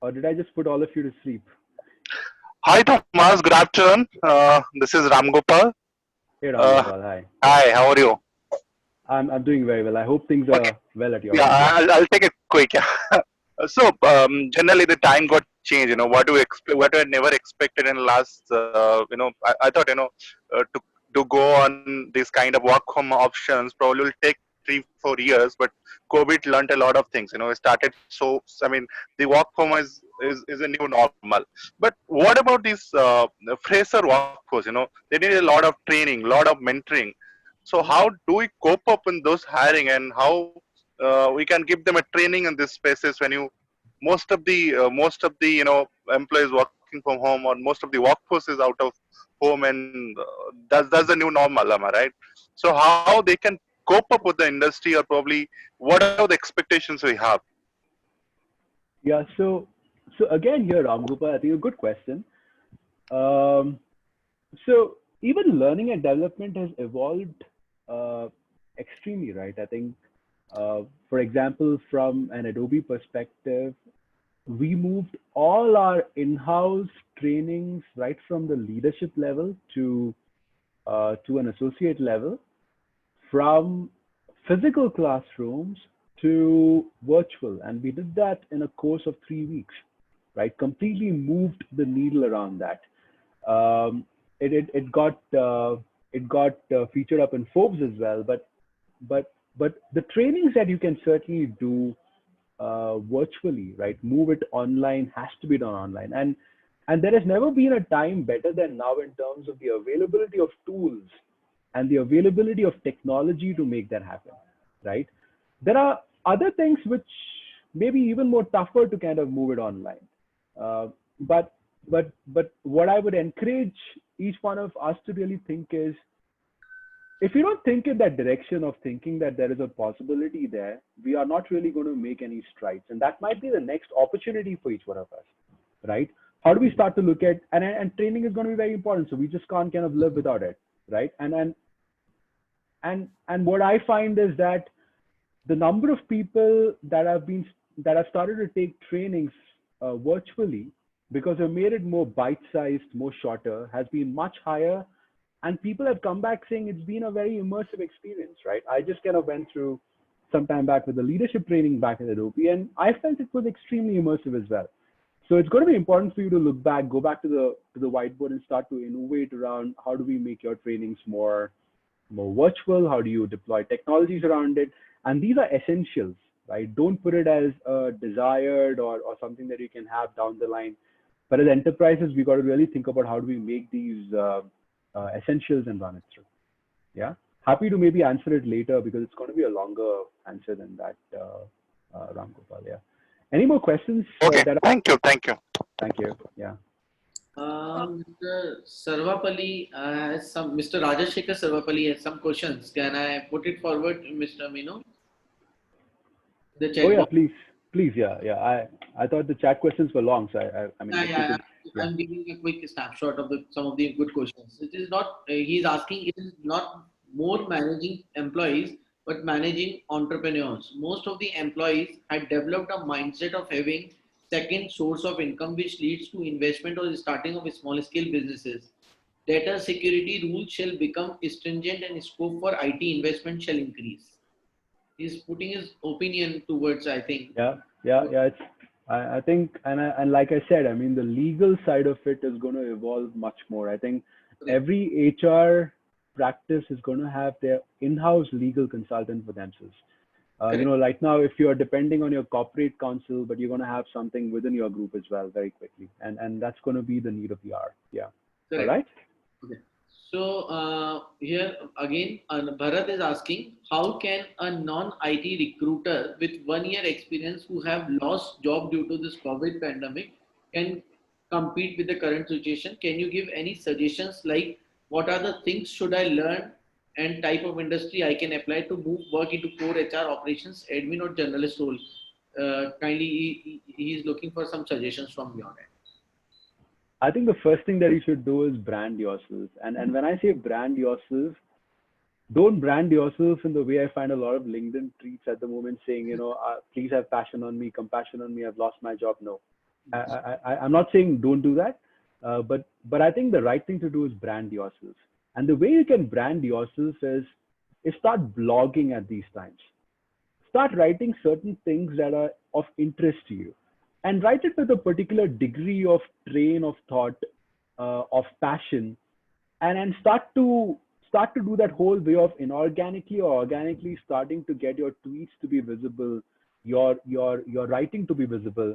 Or did I just put all of you to sleep? Hi, Thomas. Good afternoon. This is Ram Gopal. Hey, Ram Gopal. Hi. Hi, how are you? I'm doing very well. I hope things are well at your end. Yeah, I'll take it quick. So, generally the time got changed. What I never expected in last. I thought to go on this kind of work home options probably will take 3-4 years, but COVID learned a lot of things. It started. So, I mean, the work home is a new normal. But what about this fresher workforce? They need a lot of training, lot of mentoring. So how do we cope up in those hiring, and how we can give them a training in this spaces when most of the employees working from home, or most of the workforce is out of home, and that's the new normal, am I right? So how they can cope up with the industry, or probably what are the expectations we have? Yeah, so again here, Ram Gopal, I think a good question. So even learning and development has evolved extremely, right? I think, for example, from an Adobe perspective, we moved all our in-house trainings right from the leadership level to an associate level, from physical classrooms to virtual, and we did that in a course of 3 weeks, right? Completely moved the needle around that. It got featured up in Forbes as well, but the trainings that you can certainly do virtually, right? Move it online, has to be done online, and there has never been a time better than now in terms of the availability of tools and the availability of technology to make that happen, right? There are other things which may be even more tougher to kind of move it online, but what I would encourage each one of us to really think is, if you don't think in that direction of thinking that there is a possibility there, we are not really going to make any strides. And that might be the next opportunity for each one of us, right? How do we start to look at, and training is going to be very important. So we just can't kind of live without it, right? And what I find is that the number of people that have started to take trainings virtually because we made it more bite-sized, more shorter, has been much higher. And people have come back saying it's been a very immersive experience, right? I just kind of went through some time back with the leadership training back at Adobe, and I felt it was extremely immersive as well. So it's going to be important for you to look back, go back to the whiteboard and start to innovate around how do we make your trainings more virtual? How do you deploy technologies around it? And these are essentials, right? Don't put it as a desired or something that you can have down the line. But as enterprises, we got to really think about how do we make these essentials and run it through. Yeah. Happy to maybe answer it later because it's going to be a longer answer than that, Ram Gopal. Yeah. Any more questions? Okay. Thank you. Thank you. Yeah. Mr. Sarvapalli has some. Mr. Rajashekar Sarvapalli has some questions. Can I put it forward, Mr. Minu? The chat Oh yeah, box. please. Yeah. I thought the chat questions were long, so I mean, Yeah. I'm giving a quick snapshot of some of the good questions. It is not. He's asking. It is not more managing employees, but managing entrepreneurs. Most of the employees had developed a mindset of having second source of income, which leads to investment or the starting of small scale businesses. Data security rules shall become stringent and scope for IT investment shall increase. He's putting his opinion towards, I think. Yeah. It's I think, and like I said, I mean, the legal side of it is going to evolve much more. I think every HR practice is going to have their in-house legal consultant for themselves. Right now, if you're depending on your corporate counsel, but you're going to have something within your group as well very quickly. And that's going to be the need of the hour. Yeah. Correct. All right. Okay. So here again, Bharat is asking, how can a non-IT recruiter with 1 year experience who have lost job due to this COVID pandemic can compete with the current situation? Can you give any suggestions like what are the things should I learn and type of industry I can apply to move work into core HR operations, admin or generalist role? Kindly, he is looking for some suggestions from your end. I think the first thing that you should do is brand yourself. And when I say brand yourself, don't brand yourself in the way I find a lot of LinkedIn tweets at the moment saying, please have passion on me, compassion on me, I've lost my job. No, I'm not saying don't do that. But I think the right thing to do is brand yourself. And the way you can brand yourself is start blogging at these times. Start writing certain things that are of interest to you. And write it with a particular degree of train of thought, of passion, and start to do that whole way of inorganically or organically starting to get your tweets to be visible, your writing to be visible.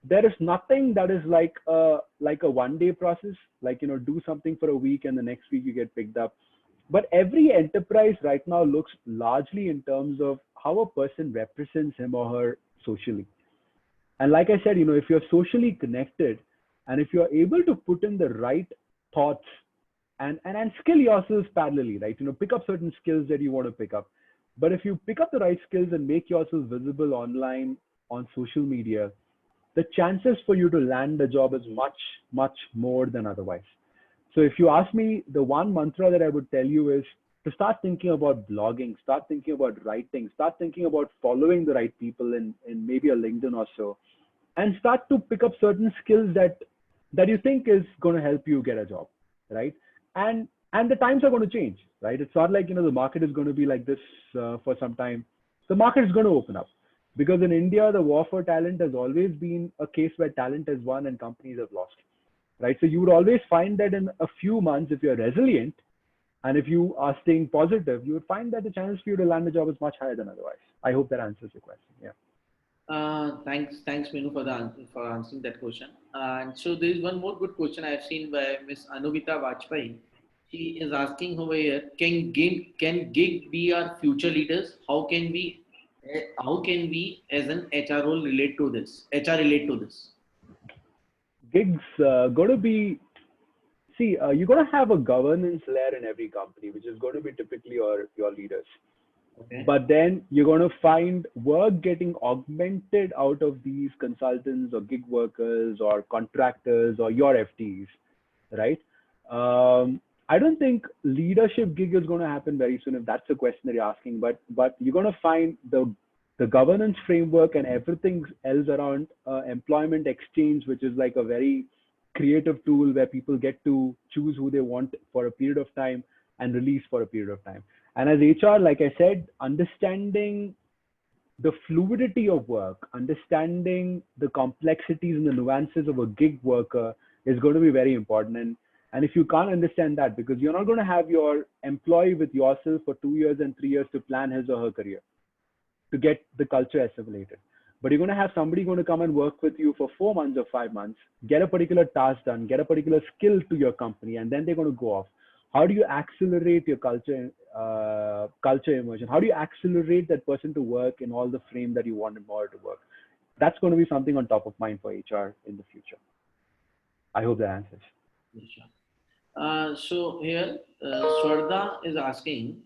There is nothing that is like a 1 day process, like do something for a week and the next week you get picked up. But every enterprise right now looks largely in terms of how a person represents him or her socially. And like I said, if you're socially connected and if you're able to put in the right thoughts and skill yourselves parallelly, right? Pick up certain skills that you want to pick up. But if you pick up the right skills and make yourself visible online on social media, the chances for you to land a job is much, much more than otherwise. So if you ask me, the one mantra that I would tell you is to start thinking about blogging, start thinking about writing, start thinking about following the right people in maybe a LinkedIn or so, and start to pick up certain skills that you think is going to help you get a job, right? And the times are going to change, right? It's not like, the market is going to be like this for some time. The market is going to open up because in India, the war for talent has always been a case where talent has won and companies have lost, right? So you would always find that in a few months, if you're resilient, and if you are staying positive, you would find that the chance for you to land a job is much higher than otherwise. I hope that answers your question. Yeah. Thanks, Minu, for answering that question. And so there is one more good question I have seen by Miss Anubita Vajpayee. She is asking over here: Can gig be our future leaders? How can we as an HR role relate to this? HR relate to this? Gigs going to be. See, you're going to have a governance layer in every company, which is going to be typically your leaders. Okay. But then you're going to find work getting augmented out of these consultants or gig workers or contractors or your FTEs, right? I don't think leadership gig is going to happen very soon if that's the question that you're asking. But you're going to find the the governance framework and everything else around employment exchange, which is like a very creative tool where people get to choose who they want for a period of time and release for a period of time. And as HR, like I said, understanding the fluidity of work, understanding the complexities and the nuances of a gig worker is going to be very important. And if you can't understand that, because you're not going to have your employee with yourself for 2 years and 3 years to plan his or her career, to get the culture assimilated. But you're going to have somebody going to come and work with you for 4 months or 5 months, get a particular task done, get a particular skill to your company, and then they're going to go off. How do you accelerate your culture immersion? How do you accelerate that person to work in all the frame that you want in order to work? That's going to be something on top of mind for HR in the future. I hope that answers. So here, Swarda is asking,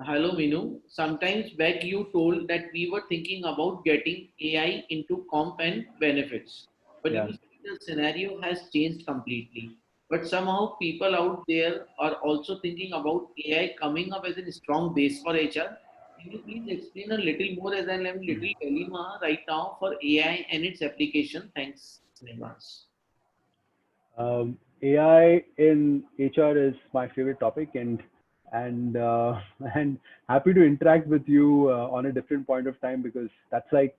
hello Minu, sometimes back you told that we were thinking about getting AI into comp and benefits, but Yeah. you see the scenario has changed completely. But somehow people out there are also thinking about AI coming up as a strong base for HR. Can you please explain a little more as I am little dilemma right now for AI and its application? Thanks in advance. AI in HR is my favorite topic, and and happy to interact with you on a different point of time, because that's like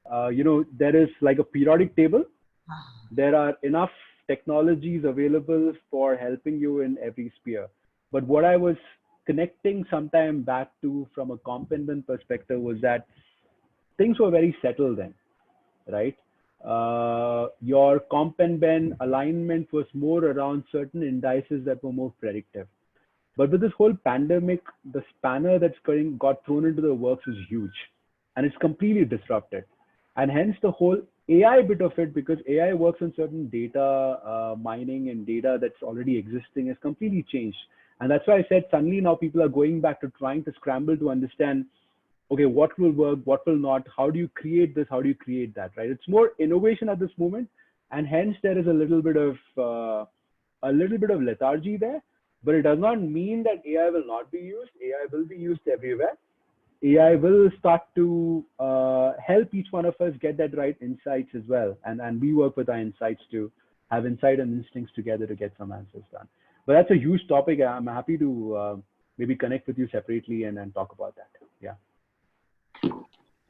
there is like a periodic table. There are enough technologies available for helping you in every sphere. But what I was connecting sometime back to from a component perspective was that things were very settled then, right? Your comp and ben alignment was more around certain indices that were more predictive. But with this whole pandemic, the spanner that's got thrown into the works is huge, and it's completely disrupted. And hence the whole AI bit of it, because AI works on certain data mining and data that's already existing, has completely changed. And that's why I said suddenly now people are going back to trying to scramble to understand, okay, what will work, what will not, how do you create this, how do you create that, right? It's more innovation at this moment, and hence there is a little bit of lethargy there. But it does not mean that AI will not be used. AI will be used everywhere. AI will start to help each one of us get that right insights as well. And we work with our insights to have insight and instincts together to get some answers done. But that's a huge topic. I'm happy to maybe connect with you separately and talk about that. Yeah.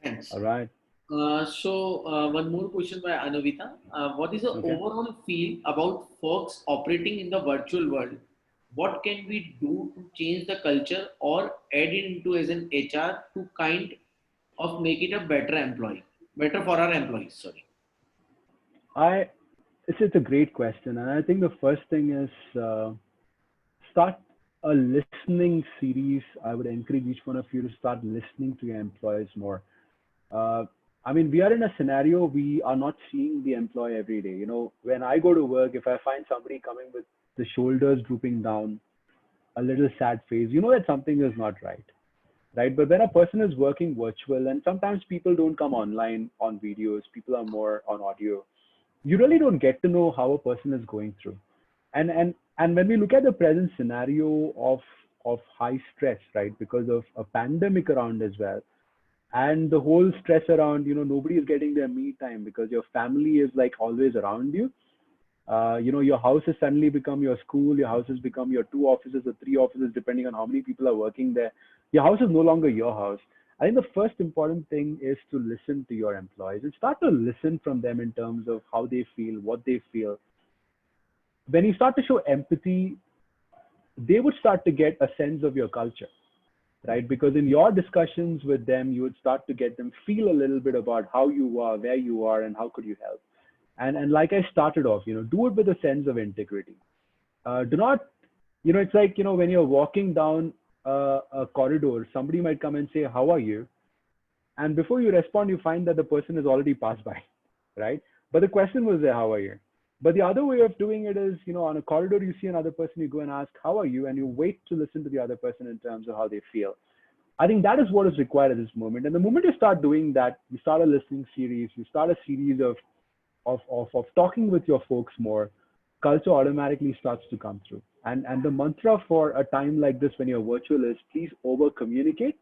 Thanks. All right. One more question by Anuvita. What is the overall feel about folks operating in the virtual world? What can we do to change the culture or add it into as an HR to kind of make it a better for our employees? Sorry. It's a great question, and I think the first thing is start a listening series. I would encourage each one of you to start listening to your employees more. I mean, we are in a scenario we are not seeing the employee every day. When I go to work, if I find somebody coming with the shoulders drooping down, a little sad face, that something is not right. Right. But when a person is working virtual, and sometimes people don't come online on videos, people are more on audio, you really don't get to know how a person is going through. And when we look at the present scenario of high stress, right, because of a pandemic around as well, and the whole stress around, nobody is getting their me time because your family is like always around you. Your house has suddenly become your school. Your house has become your 2 offices or 3 offices, depending on how many people are working there. Your house is no longer your house. I think the first important thing is to listen to your employees and start to listen from them in terms of how they feel, what they feel. When you start to show empathy, they would start to get a sense of your culture, right? Because in your discussions with them, you would start to get them feel a little bit about how you are, where you are, and how could you help. And like I started off, do it with a sense of integrity. Do not, it's like, when you're walking down a corridor, somebody might come and say, how are you? And before you respond, you find that the person has already passed by, right? But the question was there, how are you? But the other way of doing it is, on a corridor, you see another person, you go and ask, how are you? And you wait to listen to the other person in terms of how they feel. I think that is what is required at this moment. And the moment you start doing that, you start a listening series, you start a series of talking with your folks more, culture automatically starts to come through. And the mantra for a time like this when you're virtual is please over communicate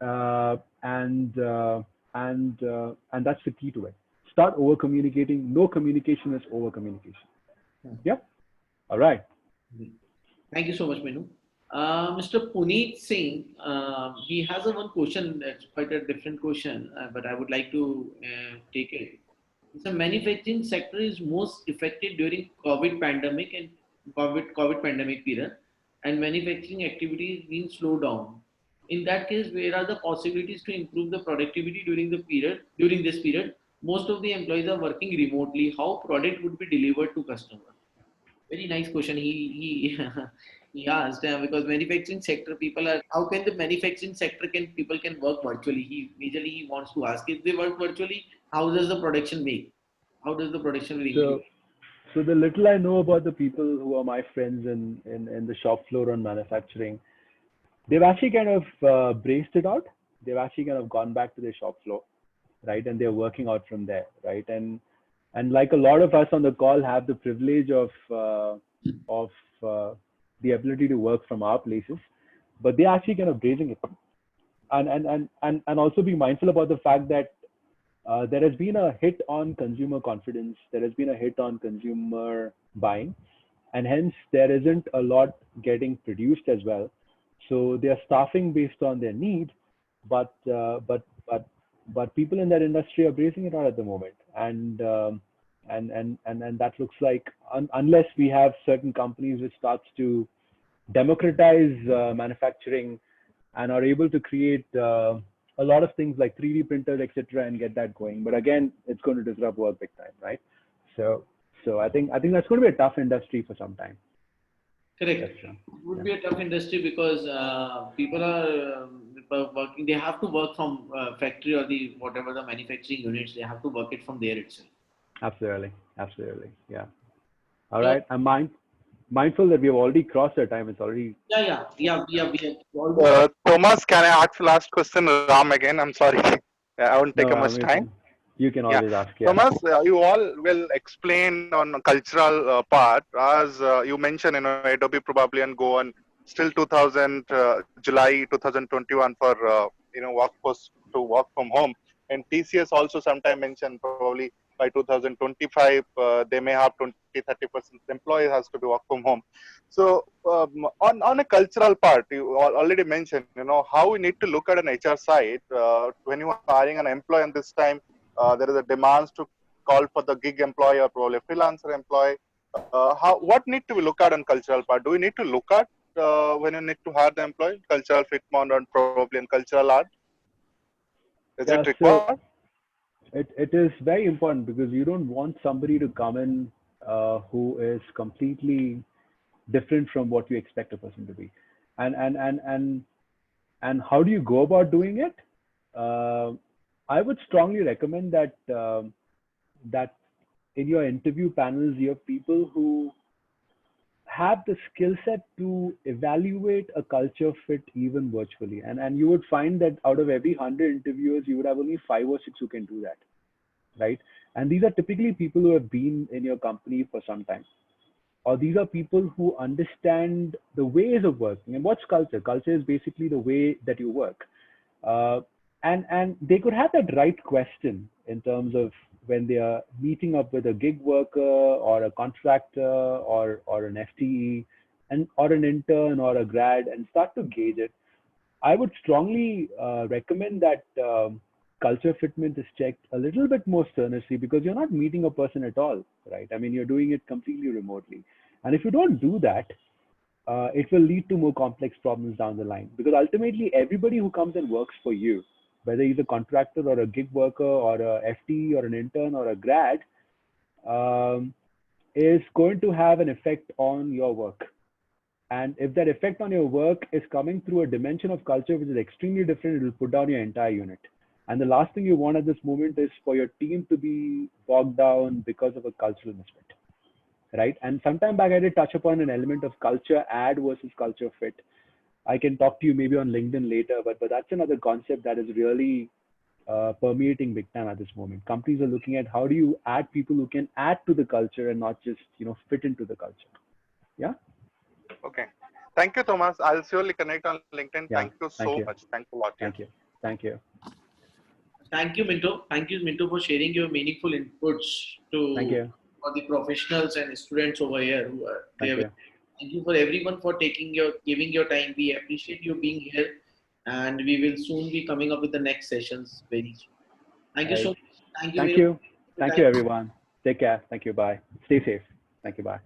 And that's the key to it. Start over communicating. No communication is over communication. Yep. All right. Thank you so much, Menu. Mr. Puneet Singh, he has a one question. It's quite a different question, but I would like to take it. The manufacturing sector is most affected during COVID pandemic and COVID pandemic period, and manufacturing activities being slowed down. In that case, where are the possibilities to improve the productivity during the period? During this period, most of the employees are working remotely. How product would be delivered to customer? Very nice question. He he asked because manufacturing sector people are, how can the manufacturing sector can people can work virtually? He wants to ask, if they work virtually, how does the production make? How does the production will increase? So the little I know about the people who are my friends in the shop floor on manufacturing, they've actually kind of braced it out. They've actually kind of gone back to their shop floor, right? And they're working out from there, right? And like a lot of us on the call have the privilege of the ability to work from our places, but they're actually kind of bracing it, and also be mindful about the fact that there has been a hit on consumer confidence. There has been a hit on consumer buying, and hence there isn't a lot getting produced as well. So they are staffing based on their need, but people in that industry are bracing it out at the moment, and that looks like unless we have certain companies which starts to democratize manufacturing and are able to create a lot of things like 3D printers, etc., and get that going. But again, it's going to disrupt work big time, right? So I think that's going to be a tough industry for some time. Correct. It would be a tough industry because people are working. They have to work from factory or the whatever the manufacturing units. They have to work it from there itself. Absolutely. Yeah. All right. I'm mindful that we have already crossed our time. It's already. Yeah. We have Thomas, can I ask the last question, Ram, again? I'm sorry. I won't take No, much time. you can Yeah. always ask. Yeah. Thomas, you all will explain on cultural part as you mentioned, Adobe probably and go on still 2000 July 2021 for workforce to work from home, and TCS also sometime mentioned probably by 2025 they may have 20-30% employees has to be work from home. So on a cultural part, you already mentioned how we need to look at an HR side when you are hiring an employee, and this time there is a demands to call for the gig employee or probably a freelancer employee. What need to be look at on cultural part? Do we need to look at when you need to hire the employee, cultural fitment and probably in cultural art? Is it required? So it is very important because you don't want somebody to come in who is completely different from what you expect a person to be. And how do you go about doing it? I would strongly recommend that that in your interview panels, you have people who have the skill set to evaluate a culture fit even virtually. And you would find that out of every 100 interviewers, you would have only 5 or 6 who can do that, right? And these are typically people who have been in your company for some time. Or these are people who understand the ways of working. And what's culture? Culture is basically the way that you work. And they could have that right question in terms of when they are meeting up with a gig worker or a contractor or an FTE or an intern or a grad and start to gauge it. I would strongly recommend that culture fitment is checked a little bit more earnestly because you're not meeting a person at all, right? I mean, you're doing it completely remotely. And if you don't do that, it will lead to more complex problems down the line because ultimately everybody who comes and works for you, whether he's a contractor or a gig worker or a FTE or an intern or a grad, is going to have an effect on your work. And if that effect on your work is coming through a dimension of culture which is extremely different, it will put down your entire unit. And the last thing you want at this moment is for your team to be bogged down because of a cultural misfit, right? And sometime back I did touch upon an element of culture add versus culture fit. I can talk to you maybe on LinkedIn later, but that's another concept that is really permeating big time at this moment. Companies are looking at how do you add people who can add to the culture and not just fit into the culture. Yeah. Okay. Thank you, Thomas. I'll surely connect on LinkedIn. Yeah, Thank you so much. Thanks for watching. Thank you. Thank you. Thank you, Minto. Thank you, Minto, for sharing your meaningful inputs Thank to you. for the professionals and students over here who are Thank there. you. Thank you for everyone for giving your time. We appreciate you being here, and we will soon be coming up with the next sessions very soon. Thank you so Right. much. Thank you Thank very much you. for your Thank you, time. everyone. Take care. Thank you. Bye. Stay safe. Thank you. Bye.